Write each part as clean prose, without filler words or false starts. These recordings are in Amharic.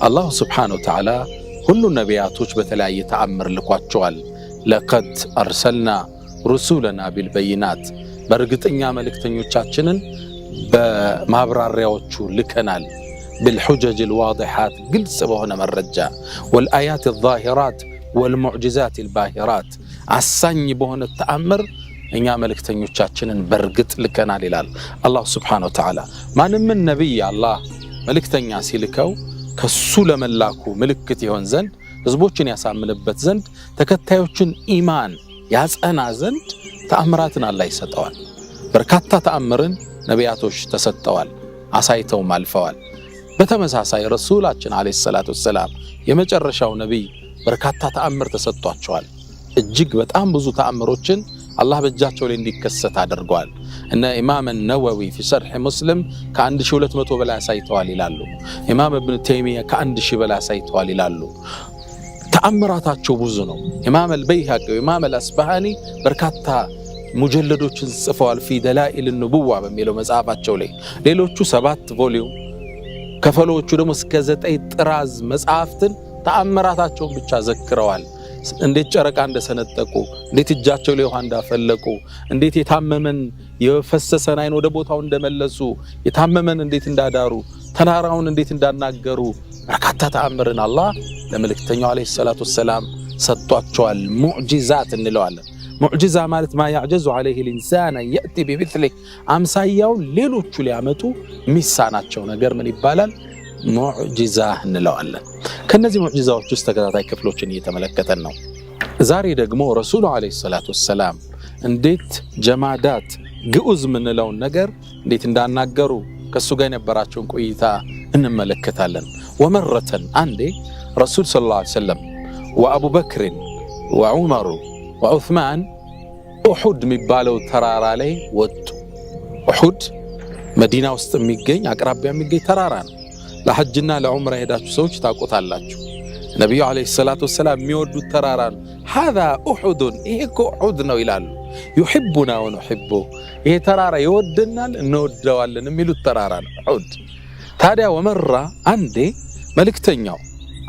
አላሁ ስብሓነሁ ወተዓላ ሁሉ ነቢያቶች በተለያየ ተአምር ልኳቸዋል። ለቀድ አርሰልና ሩሱለና ቢልበይናት በእርግጠኛ መልእክተኞቻችንን በማብራሪያዎቹ ልከናል። بالحجج الواضحات ግልጽ በሆነ መረጃ والآيات الظاهرات والمعجزات الباهرات አሳኝ በሆነ ተአምር እኛ መልእክተኞቻችንን በርግጥ ልከናል ይላል አላህ Subhanahu Wa Ta'ala። ማንም ነብይ አላህ መልእክተኛ ሲልከው ከሱ ለመላኩ ምልክት ይሆን ዘንድ ህዝቦችን ያሳምንበት ዘንድ ተከታዮችን ኢማን ያጸና ዘንድ ተአምራትን አላህ ይሰጠዋል። በርካታ ተአምርን ነቢያቶች ተሰጠዋል፣ አሳይተው ማልፈዋል። በተመሳሳይ ረሱላችን አለይሂ ሰላቱ ወሰላም የመጨረሻው ነብይ በርካታ ተአምር ተሰጥቷቸዋል። እጅግ በጣም ብዙ ተአምሮችን አላህ በእጃቸው ላይ እንዲከሰት አድርጓል። እነ ኢማም ነወዊ في شرح مسلم ከ1200 በላይ አሳይተዋል ይላሉ። ኢማም ኢብኑ ተይሚያ ከ1000 በላይ አሳይተዋል ይላሉ። ተአምራታቸው ብዙ ነው። ኢማም አልበይሃቂ ኢማም አልአስባሃኒ በርካታ ሙጀለዶችን ጽፈዋል في دلائل النبوة በሚለው መጽሐፋቸው ላይ። ሌሎቹ 7 ቮሊዩም ከፈሎቹ ደግሞ እስከ 9 ጥራዝ መጽሐፍትን ተአምራታቸውን ብቻ ዘክረዋል። እንዴት ጨረቃ እንደሰነጠቁ፣ እንዴት እጃቸው ላይ ውሃ እንዳፈለቁ፣ እንዴት የታመመን የፈሰሰን አይን ወደ ቦታው እንደመለሱ፣ የታመመን እንዴት እንዳዳሩ፣ ተራራውን እንዴት እንዳናገሩ በርካታ ተአምርን አላህ ለመልእክተኛው አለይሂ ሰላቱ ወሰላም ሰጥቷቸዋል። ሙዕጂዛት እንለዋለን። ሙዕጂዛ ማለት ማ ያዕጀዙ ዐለይሂ الانسان ياتي بمثله አምሳያው ሌሎቹ ሊያመጡ ሚሳናቸው ነገር ምን ይባላል? ሙዕጂዛ እንለዋለን። ከነዚህ ሙዕጂዛዎች ውስጥ ተከታታይ ክፍሎችን እየተመለከተን ነው። ዛሬ ደግሞ ረሱሉ አለይሂ ሰላቱ ወሰላም እንዴት ጀማዳት ግዑዝ ምንለውን ነገር እንዴት እንዳናገሩ ከሱ ጋር የነበራቸውን ቆይታ እንመለከታለን። ወመረተን አንዴ ረሱል ሰለላሁ ዐለይሂ ወሰለም ወአቡበክር ወዑመር ወዑስማን ኡሁድ የሚባለው ተራራ ላይ ወጡ። ኡሁድ መዲና ውስጥ የሚገኝ አቅራቢያ የሚገኝ ተራራ ነው። ለሐጅና ለዑምራ ሄዳችሁ ሰዎች ታውቁታላችሁ። ነብዩ አለይሂ ሰላቱ ወሰላም የሚወዱት ተራራ ነው። هذا احد ይሄ እኮ ኡሁድ ነው ይላሉ። يحبنا ونحبه ይሄ ተራራ ይወደናል እንወደዋለን የሚሉት ተራራ ነው ኡሁድ። ታዲያ ወመራ አንዴ መልእክተኛው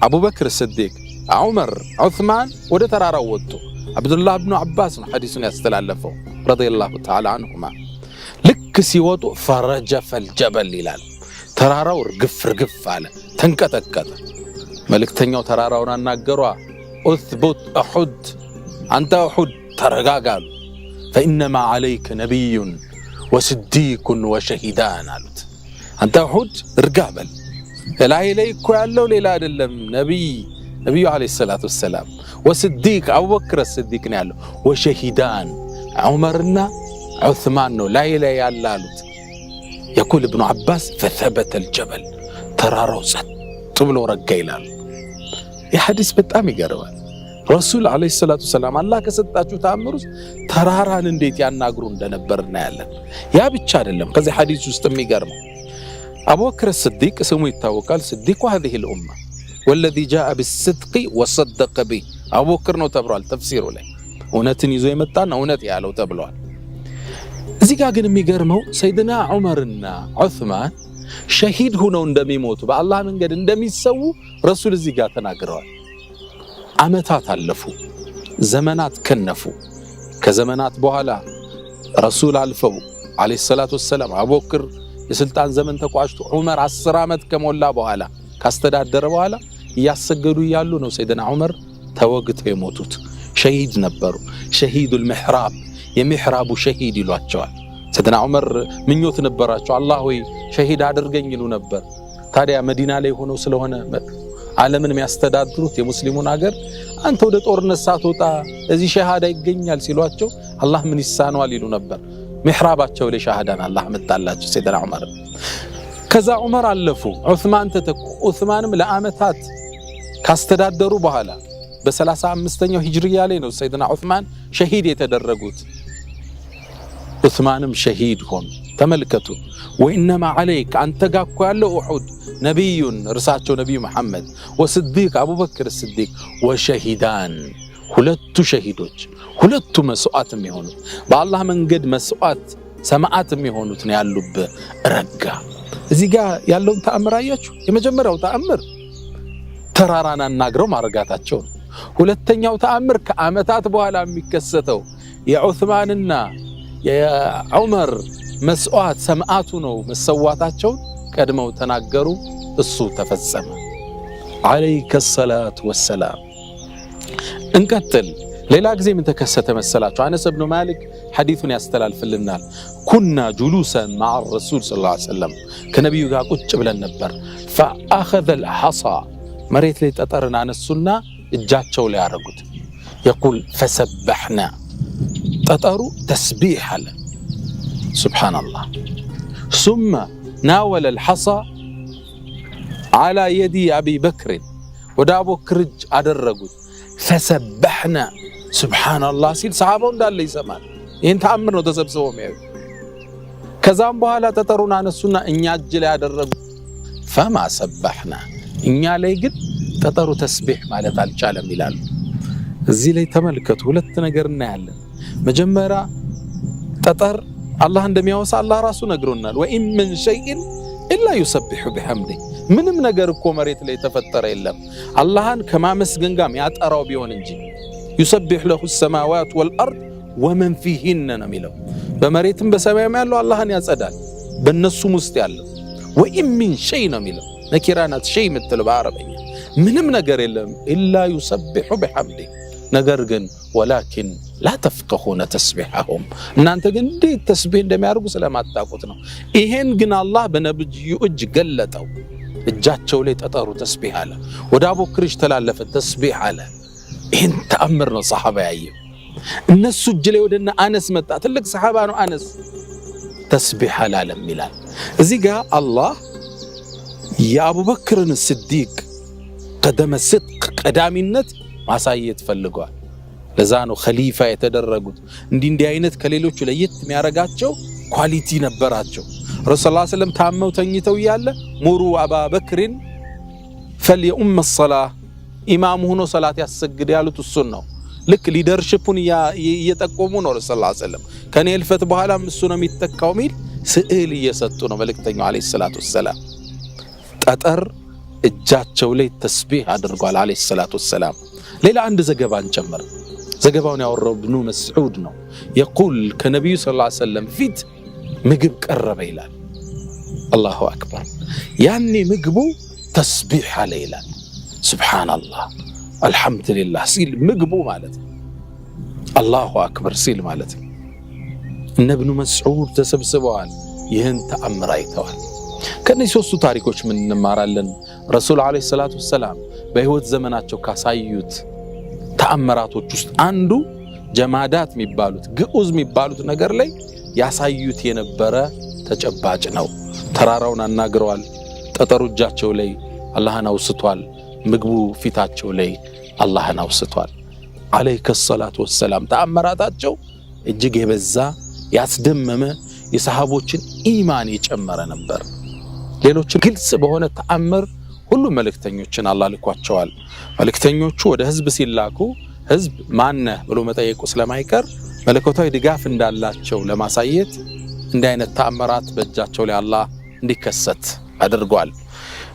አቡበክር ስዲቅ፣ ዑመር፣ ዑስማን ወደ ተራራው ወጡ። አብዱላህ ኢብኑ አባስ ነው ሐዲሱን ያስተላለፈው ረዲየላሁ ተዓላ ዐንሁማ። ልክ ሲወጡ ፈረጀፈ الجبل ይላል ተራራው ርግፍ አለ፣ ተንቀጠቀጠ። መልእክተኛው ተራራውን አናገሯ። اثبت احد አንተ احد ተረጋጋሉ። فانما عليك نبي وصديق وشهيدان አሉት። አንተ احد እርጋበል ላይ እኮ ያለው ሌላ አይደለም ነብዩ አለይሂ ሰላቱ ወሰላም ወስዲቅ አቡበክር ስዲቅ ነው ያለው። ወሸሂዳን ዑመርና ዑስማን ነው ላይ ያለ አሉት። يقول ابن عباس فثبت الجبل ترارو ጸጥ ብሎ ረጋ ይላል። ይህ ሐዲስ በጣም ይገርማል። ረሱል አለይሂ ሰላቱ ወሰላም አላህ ከሰጣቸው ተአምር ውስጥ ተራራን እንዴት ያናግሩ እንደነበር እናያለን። ያ ብቻ አይደለም። ከዚህ ሐዲስ ውስጥ የሚገርመው አቡበክር ስዲቅ ስሙ ይታወቃል። ስዲቁ هذه الامه والذي جاء بالصدق وصدق به አቡበክር ነው ተብሏል። ተፍሲሩ ላይ እውነትን ይዞ የመጣና እውነት ያለው ተብሏል። እዚህ ጋር ግን የሚገርመው ሰይድና ዑመርና ዑስማን ሸሂድ ሆነው እንደሚሞቱ በአላህ መንገድ እንደሚሰው ረሱል እዚህ ጋር ተናግረዋል። አመታት አለፉ፣ ዘመናት ከነፉ። ከዘመናት በኋላ ረሱል አልፈው አለይሂ ሰላቱ ወሰላም አቡበክር የስልጣን ዘመን ተቋጭቶ ዑመር 10 አመት ከሞላ በኋላ ካስተዳደረ በኋላ እያሰገዱ ያሉ ነው ሰይድና ዑመር ተወግተው የሞቱት። ሸሂድ ነበሩ። ሸሂዱል ሚህራብ የሚህራቡ ሸሂድ ይሏቸዋል። ሰይድና ዑመር ምኞት ነበራቸው። አላህ ሆይ ሸሂድ አድርገኝ ይሉ ነበር። ታዲያ መዲና ላይ ሆነው ስለሆነ ዓለምን የሚያስተዳድሩት የሙስሊሙን ሀገር አንተ ወደ ጦርነት ሳትወጣ እዚህ ሸሃዳ ይገኛል ሲሏቸው አላህ ምን ይሳነዋል ይሉ ነበር። ሚህራባቸው ላይ ሸሃዳን አላህ መጣላቸው ሰይድና ዑመር። ከዛ ዑመር አለፉ፣ ዑስማን ተተኩ። ዑስማንም ለአመታት ካስተዳደሩ በኋላ በ35ኛው ሂጅሪያ ላይ ነው ሰይድና ዑስማን ሸሂድ የተደረጉት። ዑስማንም ሸሂድ ሆኑ። ተመልከቱ። ወኢነማ ዐለይክ አንተ ጋር እኮ ያለው ኡሁድ ነቢዩን እርሳቸው ነቢዩ መሐመድ ወስዲቅ አቡበክር ስዲቅ ወሸሂዳን ሁለቱ ሸሂዶች ሁለቱ መስዋዕት የሚሆኑት በአላህ መንገድ መስዋዕት ሰማዓት የሚሆኑት ነው ያሉበት። ረጋ። እዚህ ጋር ያለውን ተአምር አያችሁ። የመጀመሪያው ተአምር ተራራን አናግረው ማረጋታቸው ነው። ሁለተኛው ተአምር ከዓመታት በኋላ የሚከሰተው የዑስማንና የዑመር መስዋዕት ሰማዕቱ ነው መሰዋታቸው ቀድመው ተናገሩ። እሱ ተፈጸመ። عليك الصلاة والسلام። እንቀጥል። ሌላ ጊዜ ምን ተከሰተ መሰላችሁ? አነስ ብኑ ማሊክ ሐዲሱን ያስተላልፍልናል። ኩና ጁሉሰን مع الرسول صلى الله عليه وسلم ከነብዩ ጋር ቁጭ ብለን ነበር። فاخذ الحصى መሬት ላይ ጠጠርን አነሱና እጃቸው ላይ ያረጉት። يقول فسبحنا ጠጠሩ ተስቢህ አለ። سبحان الله. ثم ناول الحصى على يد أبي بكر ወደ አቡበክር እጅ አደረጉት። فسبحنا سبحان الله ሲል ሰሃባው እንዳለ ይሰማል። ይሄን ተአምር ነው ተሰብስበው የሚያዩ። ከዛም በኋላ ጠጠሩን አነሱና እኛ እጅ ላይ ያደረጉት። فما سبحنا እኛ ላይ ግን ጠጠሩ ተስቢህ ማለት አልቻለም ይላሉ። እዚህ ላይ ተመልከቱ፣ ሁለት ነገር እናያለን። መጀመሪያ ጠጠር አላህ እንደሚያወሳ አላህ ራሱ ነግሮናል። وإن من شيء إلا يسبح بحمده ምንም ነገር እኮ መሬት ላይ ተፈጠረ የለም አላህን ከማመስገን ጋር ያጠራው ቢሆን እንጂ። يسبح له السماوات والأرض ومن فيهن ነው የሚለው። በመሬትም በሰማይም ያለው አላህን ያጸዳል፣ በእነሱም ውስጥ ያለው። وإن من شيء ነው የሚለው። ነኪራናት ሸይ የምትለው በአረበኛ ምንም ነገር የለም إلا يسبح بحمده። ነገር ግን ولكن لا تفقهون تسبيحهم እናንተ ግን እንዴት ተስቢህ እንደሚያደርጉ ስለማታውቁት ነው። ይሄን ግን አላህ በነብዩ እጅ ገለጠው። እጃቸው ላይ ጠጠሩ ተስቢህ አለ። ወደ አቡበክር ተላለፈ ተስቢህ አለ። ይሄን ተአምር ነው ሰሃባ ያየው። እነሱ እጅ ላይ ወደና አነስ መጣ። ትልቅ ሰሃባ ነው አነስ። ተስቢህ አላለም ይላል። እዚህ ጋር አላህ የአቡበክርን ስዲቅ ቀደመ ስድቅ ቀዳሚነት ማሳየት ፈልጓል። ለዛ ነው ኸሊፋ የተደረጉት። እንዲህ አይነት ከሌሎቹ ለየት የሚያረጋቸው ኳሊቲ ነበራቸው። ረሱል ሰለላሁ ዐለይሂ ወሰለም ታመው ተኝተው ያለ ሙሩ አቡበክርን فليؤم الصلاه ኢማም ሆኖ ሰላት ያሰግድ ያሉት እሱን ነው። ልክ ሊደርሺፑን እየጠቆሙ ነው ረሱል ሰለላሁ ዐለይሂ ወሰለም። ከኔ እልፈት በኋላም እሱ ነው የሚተካው ሚል ስዕል እየሰጡ ነው መልእክተኛው ዐለይሂ ሰላቱ ወሰላም። ጠጠር እጃቸው ላይ ተስቢህ አድርጓል ዐለይሂ ሰላቱ ወሰላም። ሌላ አንድ ዘገባን ጨምር። ዘገባውን ያወራው ኢብኑ መስዑድ ነው። يقول ከነብዩ ሰለላሁ ዐለይሂ ወሰለም ፊት ምግብ ቀረበ ይላል። አላሁ አክበር። ያኔ ምግቡ ተስቢህ አለ ይላል። ሱብሃንአላህ አልሐምዱሊላህ ሲል ምግቡ ማለት ነው። አላሁ አክበር ሲል ማለት ነው። እነ ኢብኑ መስዑድ ተሰብስበዋል። ይህን ተአምር አይተዋል። ከነዚህ ሶስቱ ታሪኮች ምን እንማራለን? ረሱል ዐለይሂ ሰላቱ ወሰላም በህይወት ዘመናቸው ካሳዩት ተአምራቶች ውስጥ አንዱ ጀማዳት የሚባሉት ግዑዝ የሚባሉት ነገር ላይ ያሳዩት የነበረ ተጨባጭ ነው። ተራራውን አናግረዋል። ጠጠሩ እጃቸው ላይ አላህን አውስቷል። ምግቡ ፊታቸው ላይ አላህን አውስቷል። አለይከ ሰላቱ ወሰላም ተአምራታቸው እጅግ የበዛ ያስደመመ የሰሃቦችን ኢማን የጨመረ ነበር። ሌሎች ግልጽ በሆነ ተአምር ሁሉ መልእክተኞችን አላህ ልኳቸዋል። መልእክተኞቹ ወደ ህዝብ ሲላኩ ህዝብ ማነህ ብሎ መጠየቁ ስለማይቀር መለኮታዊ ድጋፍ እንዳላቸው ለማሳየት እንዲህ አይነት ተአምራት በእጃቸው ላይ አላህ እንዲከሰት አድርጓል።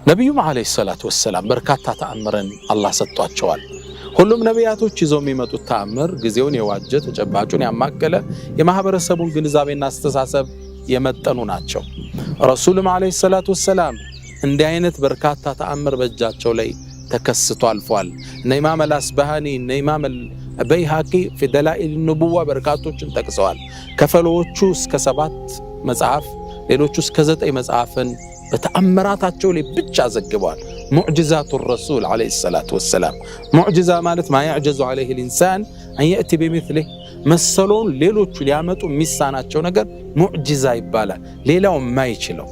ነብዩም አለይሂ ሰላቱ ወሰላም በርካታ ተአምረን አላህ ሰጥቷቸዋል። ሁሉም ነቢያቶች ይዘው የሚመጡት ተአምር ጊዜውን የዋጀ ተጨባጩን ያማከለ የማህበረሰቡን ግንዛቤና አስተሳሰብ የመጠኑ ናቸው። ረሱልም አለይሂ ሰላቱ ወሰላም እንዲህ አይነት በርካታ ተአምር በእጃቸው ላይ ተከስቶ አልፏል። እነ ኢማም አልአስባሃኒ እነ ኢማም አልበይሃቂ في دلائل النبوة በርካቶችን ጠቅሰዋል። ከፈሎቹ እስከ 7 መጽሐፍ ሌሎቹ እስከ 9 መጽሐፍን በተአምራታቸው ላይ ብቻ ዘግበዋል። ሙዕጂዛቱ ረሱል አለይሂ ሰላቱ ወሰላም ሙዕጂዛ ማለት ما يعجز عليه الانسان ان ياتي بمثله መሰሎን ሌሎቹ ሊያመጡ የሚሳናቸው ነገር ሙዕጂዛ ይባላል። ሌላው የማይችለው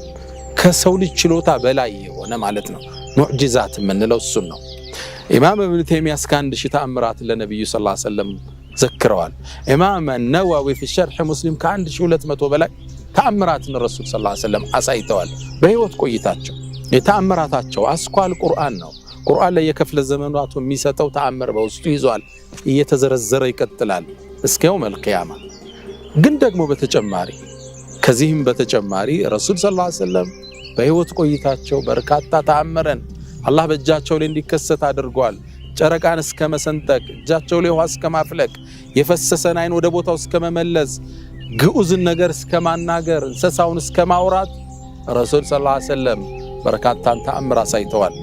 ከሰው ልጅ ችሎታ በላይ የሆነ ማለት ነው። ሙዕጂዛት የምንለው እሱን ነው። ኢማም ኢብኑ ተይሚያ እስከ 1000 ተአምራት ለነብዩ ሰለላሁ ዐለይሂ ወሰለም ዘክረዋል። ኢማም ነዋዊ في شرح مسلم ከ1200 በላይ ተአምራትን ረሱል ሰለላሁ ዐለይሂ ወሰለም አሳይተዋል በህይወት ቆይታቸው። የተአምራታቸው አስኳል ቁርአን ነው። ቁርአን ላይ የከፍለ ዘመናቱ የሚሰጠው ተአምር በውስጡ ይዟል። እየተዘረዘረ ይቀጥላል እስከ የውመል ቂያማ። ግን ደግሞ በተጨማሪ ከዚህም በተጨማሪ ረሱል ሰለላሁ ዐለይሂ ወሰለም በህይወት ቆይታቸው በርካታ ተአምረን አላህ በእጃቸው ላይ እንዲከሰት አድርጓል። ጨረቃን እስከ መሰንጠቅ፣ እጃቸው ላይ ውሃ እስከ ማፍለቅ፣ የፈሰሰን አይን ወደ ቦታው እስከ መመለስ፣ ግዑዝን ነገር እስከ ማናገር፣ እንስሳውን እስከ ማውራት ረሱል ሰለላሁ ዐለይሂ ወሰለም በርካታን ተአምር አሳይተዋል።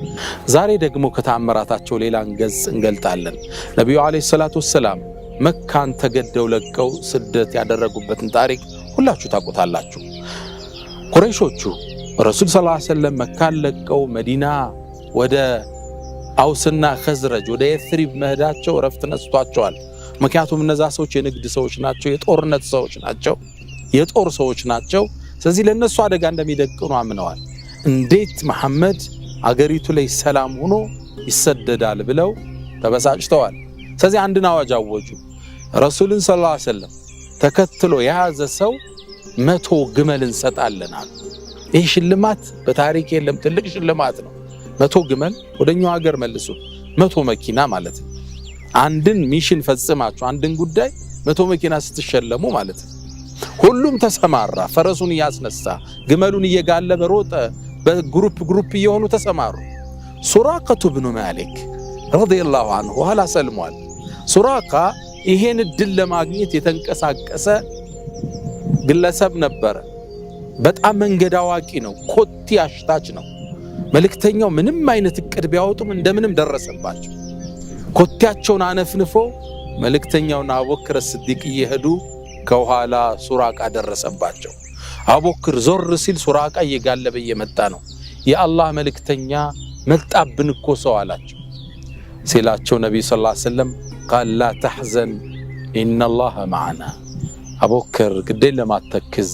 ዛሬ ደግሞ ከተአምራታቸው ሌላን ገጽ እንገልጣለን። ነቢዩ ዐለይሂ ሰላቱ ወሰላም መካን ተገደው ለቀው ስደት ያደረጉበትን ታሪክ ሁላችሁ ታውቁታላችሁ። ቁረይሾቹ ረሱል ሰለላሁ ዐለይሂ ወሰለም መካን ለቀው መዲና ወደ አውስና ኸዝረጅ ወደ የትሪብ መሄዳቸው ረፍት ነስቷቸዋል። ምክንያቱም እነዛ ሰዎች የንግድ ሰዎች ናቸው፣ የጦርነት ሰዎች ናቸው፣ የጦር ሰዎች ናቸው። ስለዚህ ለነሱ አደጋ እንደሚደቅኑ አምነዋል። እንዴት መሐመድ አገሪቱ ላይ ሰላም ሆኖ ይሰደዳል ብለው ተበሳጭተዋል። ስለዚህ አንድን አዋጅ አወጁ። ረሱልን ሰለላሁ ዐለይሂ ወሰለም ተከትሎ የያዘ ሰው 100 ግመል እንሰጣለን አሉ። ይህ ሽልማት በታሪክ የለም፣ ትልቅ ሽልማት ነው። 100 ግመል ወደኛው ሀገር መልሱ 100 መኪና ማለት ነው። አንድን ሚሽን ፈጽማችሁ አንድን ጉዳይ 100 መኪና ስትሸለሙ ማለት ነው። ሁሉም ተሰማራ። ፈረሱን እያስነሳ ግመሉን እየጋለበ ሮጠ። በግሩፕ እየሆኑ ተሰማሩ። ሱራቀቱ ብኑ ማሊክ ረዲየላሁ ዐንሁ ኋላ ሰልሟል። ሱራቃ ይሄን እድል ለማግኘት የተንቀሳቀሰ ግለሰብ ነበረ። በጣም መንገድ አዋቂ ነው። ኮቲ አሽታች ነው። መልእክተኛው ምንም አይነት እቅድ ቢያወጡም እንደምንም ደረሰባቸው። ኮቲያቸውን አነፍንፎ መልእክተኛውና አቡበክር ስዲቅ እየሄዱ ከኋላ ሱራቃ ደረሰባቸው። አቡበክር ዞር ሲል ሱራቃ እየጋለበ እየመጣ ነው። የአላህ መልእክተኛ መጣብን እኮ ሰው አላቸው። ሲላቸው ነብዩ ሰለላሁ ዐለይሂ ወሰለም ቃል ላ ተሕዘን ኢነላህ መዓና፣ አቡበክር ግዴን ለማተክዝ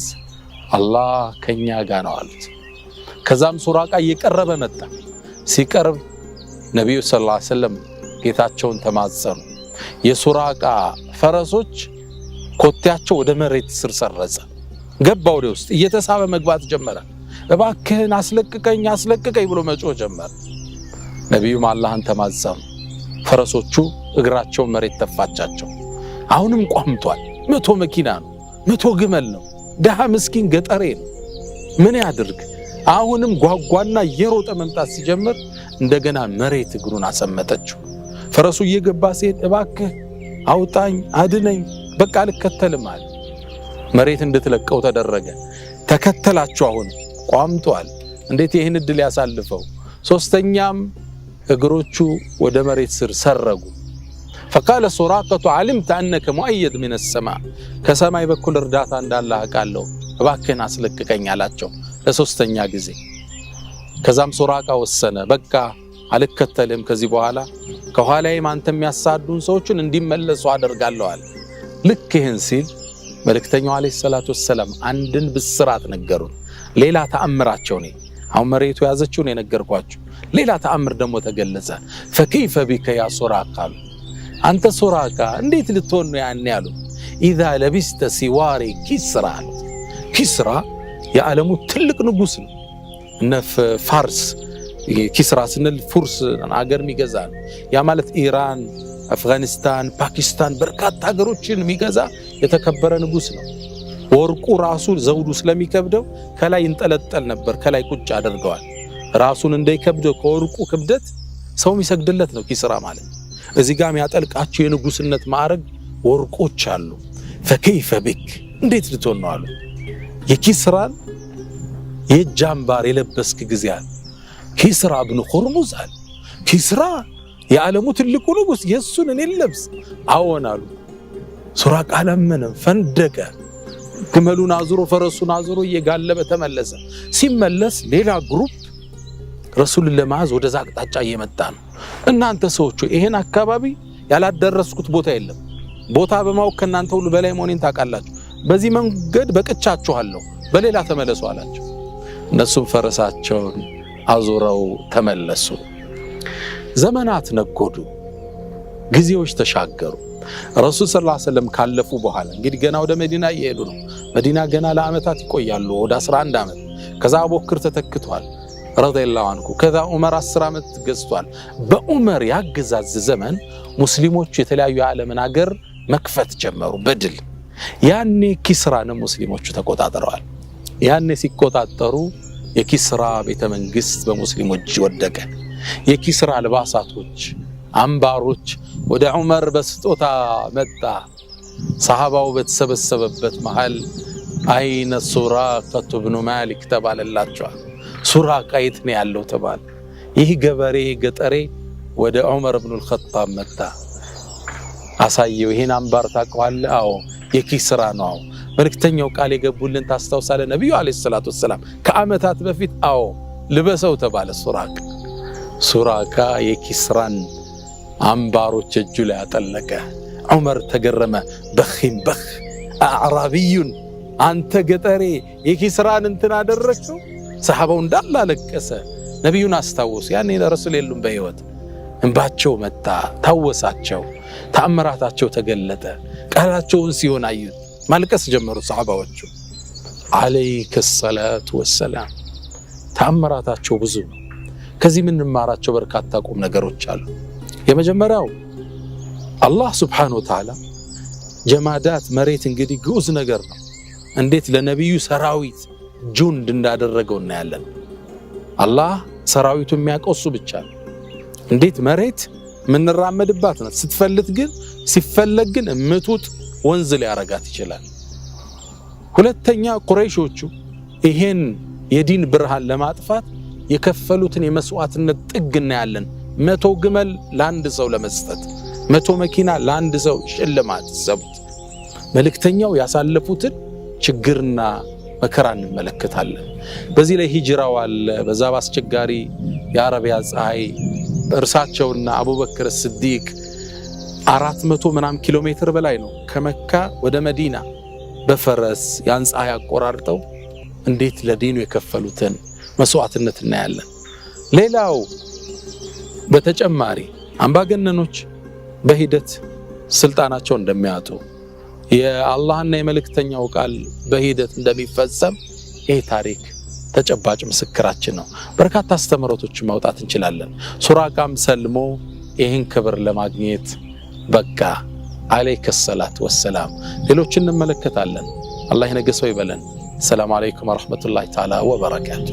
አላህ ከኛ ጋር ነው አሉት። ከዛም ሱራቃ እየቀረበ መጣ። ሲቀርብ ነብዩ ሰለላሁ ዐለይሂ ወሰለም ጌታቸውን ተማጸኑ። የሱራቃ ፈረሶች ኮቴያቸው ወደ መሬት ስር ሰረጸ። ገባ ወደ ውስጥ እየተሳበ መግባት ጀመረ። እባክህን አስለቅቀኝ አስለቅቀኝ ብሎ መጮህ ጀመረ። ነብዩም አላህን ተማጸኑ። ፈረሶቹ እግራቸው መሬት ተፋቻቸው። አሁንም ቋምጧል። 100 መኪና ነው፣ 100 ግመል ነው። ደሃ ምስኪን ገጠሬ ነው። ምን ያድርግ? አሁንም ጓጓና እየሮጠ መምጣት ሲጀምር እንደገና መሬት እግሩን አሰመጠችው። ፈረሱ እየገባ ሲሄድ እባክህ አውጣኝ አድነኝ በቃ ልከተልም አለ። መሬት እንድትለቀው ተደረገ። ተከተላቸው። አሁን ቋምጧል። እንዴት ይህን እድል ያሳልፈው? ሶስተኛም እግሮቹ ወደ መሬት ስር ሰረጉ። فقال سراقة علمت أنك مؤيد من السماء ከሰማይ በኩል እርዳታ እንዳለ አውቃለሁ እባክህን አስለቅቀኝ አላቸው ለሶስተኛ ጊዜ። ከዛም ሱራቃ ወሰነ፣ በቃ አልከተልም ከዚህ በኋላ ከኋላዬ አንተ የሚያሳዱን ሰዎችን እንዲመለሱ አደርጋለሁ አለ። ልክ ይህን ሲል መልእክተኛው አለይሂ ሰላቱ ወሰለም አንድን ብስራት ነገሩን። ሌላ ተአምራቸው ነው። አሁን መሬቱ ያዘችው ነው የነገርኳችሁ። ሌላ ተአምር ደግሞ ተገለጸ። فكيف بك يا سراقة አንተ ሱራቃ እንዴት ልትሆን ነው ያኔ ያሉ። اذا لبست سوار كسرى ኪስራ የዓለሙ ትልቅ ንጉስ ነው። እነ ፋርስ ኪስራ ስንል ፉርስ አገር የሚገዛ ነው። ያ ማለት ኢራን፣ አፍጋኒስታን፣ ፓኪስታን በርካታ ሀገሮችን የሚገዛ የተከበረ ንጉስ ነው። ወርቁ ራሱ ዘውዱ ስለሚከብደው ከላይ እንጠለጠል ነበር፣ ከላይ ቁጭ አድርገዋል። ራሱን እንዳይከብደው ከወርቁ ክብደት ሰው የሚሰግድለት ነው ኪስራ ማለት። እዚህ ጋር የሚያጠልቃቸው የንጉስነት ማዕረግ ወርቆች አሉ። فكيف بك እንዴት ልትሆን ነው አሉ። የኪስራን የጃምባር የለበስክ ጊዜ አለ። ኪስራ ብኑ ሁርሙዝ አለ። ኪስራ የዓለሙ ትልቁ ንጉስ የሱን እኔ ለብስ አዎን አሉ። ሱራቃ አላመነም፣ ፈንደቀ። ግመሉን አዝሮ ፈረሱን አዝሮ እየጋለበ ተመለሰ። ሲመለስ ሌላ ግሩፕ ረሱልን ለማዝ ወደዛ አቅጣጫ እየመጣ ነው። እናንተ ሰዎች ይሄን አካባቢ ያላደረስኩት ቦታ የለም፣ ቦታ በማወቅ ከናንተ ሁሉ በላይ መሆኔን ታውቃላችሁ፣ በዚህ መንገድ በቅቻችኋለሁ፣ በሌላ ተመለሱ አላቸው። እነሱም ፈረሳቸውን አዙረው ተመለሱ። ዘመናት ነጎዱ፣ ጊዜዎች ተሻገሩ። ረሱል ሰለላሁ ዐለይሂ ወሰለም ካለፉ በኋላ እንግዲህ ገና ወደ መዲና እየሄዱ ነው። መዲና ገና ለዓመታት ይቆያሉ፣ ወደ 11 ዓመት። ከዛ አቡበክር ተተክቷል ረዲየላሁ ዐንሁ። ከዛ ዑመር 10 ዓመት ገዝቷል። በዑመር ያገዛዝ ዘመን ሙስሊሞች የተለያዩ የዓለምን ሀገር መክፈት ጀመሩ በድል። ያኔ ኪስራን ሙስሊሞቹ ተቆጣጥረዋል። ያኔ ሲቆጣጠሩ የኪስራ ቤተ መንግስት በሙስሊሞች ወደቀ። የኪስራ አልባሳቶች አምባሮች ወደ ዑመር በስጦታ መጣ። ሰሃባው በተሰበሰበበት መሃል አይነ ሱራቀቱ ብኑ ማሊክ ተባለላቸዋል። ሱራቃ የት ነው ያለው ተባለ። ይህ ገበሬ ገጠሬ ወደ ዑመር ብኑ አልኸጣብ መጣ። አሳየው። ይሄን አምባር ታውቀዋለህ? አዎ። የኪስራ ነው። መልእክተኛው ቃል የገቡልን ታስታውሳለህ? ነብዩ አለይሂ ሰላቱ ወሰላም ከዓመታት በፊት አዎ ልበሰው ተባለ። ሱራቃ የኪስራን አምባሮች እጁ ላይ አጠለቀ። ዑመር ተገረመ። በኺም በኽ አዕራቢዩን አንተ ገጠሬ የኪስራን እንትን አደረግከው? ሰሃባው እንዳለ አለቀሰ። ነቢዩን አስታወሱ። ያኔ ረሱል የሉም በሕይወት። እንባቸው መጣ፣ ታወሳቸው፣ ተአምራታቸው ተገለጠ። ቃላቸውን ሲሆን አዩት፣ ማልቀስ ጀመሩ ሰሃባዎቹ። አለይከ ሰላቱ ወሰላም። ተአምራታቸው ብዙ ነው። ከዚህ የምንማራቸው በርካታ ቁም ነገሮች አሉ። የመጀመሪያው አላህ ሱብሓነሁ ወተዓላ ጀማዳት መሬት እንግዲህ ግዑዝ ነገር ነው። እንዴት ለነቢዩ ሰራዊት ጁንድ እንዳደረገው እናያለን። አላህ ሰራዊቱ የሚያውቀው እሱ ብቻ ነው። እንዴት መሬት ምንራመድባት ነው። ሲፈለግ ግን ምቱጥ ወንዝ ሊያረጋት ይችላል። ሁለተኛ ቁረይሾቹ ይሄን የዲን ብርሃን ለማጥፋት የከፈሉትን የመስዋዕትነት ጥግ እናያለን። 100 ግመል ለአንድ ሰው ለመስጠት 100 መኪና ለአንድ ሰው ሽልማት ሰቡት። መልእክተኛው ያሳለፉትን ችግርና መከራ እንመለከታለን። በዚህ ላይ ሂጅራው አለ። በዛ ባስቸጋሪ የአረቢያ ፀሐይ እርሳቸውና አቡበክር ስዲቅ 400 ምናምን ኪሎ ሜትር በላይ ነው ከመካ ወደ መዲና በፈረስ ያን ፀሐይ አቆራርጠው እንዴት ለዲኑ የከፈሉትን መስዋዕትነት እናያለን። ሌላው በተጨማሪ አምባገነኖች በሂደት ስልጣናቸው እንደሚያጡ የአላህና የመልእክተኛው ቃል በሂደት እንደሚፈጸም ይህ ታሪክ ተጨባጭ ምስክራችን ነው። በርካታ አስተምሮቶችን ማውጣት እንችላለን። ሱራቃም ሰልሞ ይህን ክብር ለማግኘት በቃ አለይከ ሰላት ወሰላም። ሌሎችን እንመለከታለን። አላህ የነገሰው ይበለን። ሰላም አለይኩም ወራህመቱላሂ ተዓላ ወበረካቱ።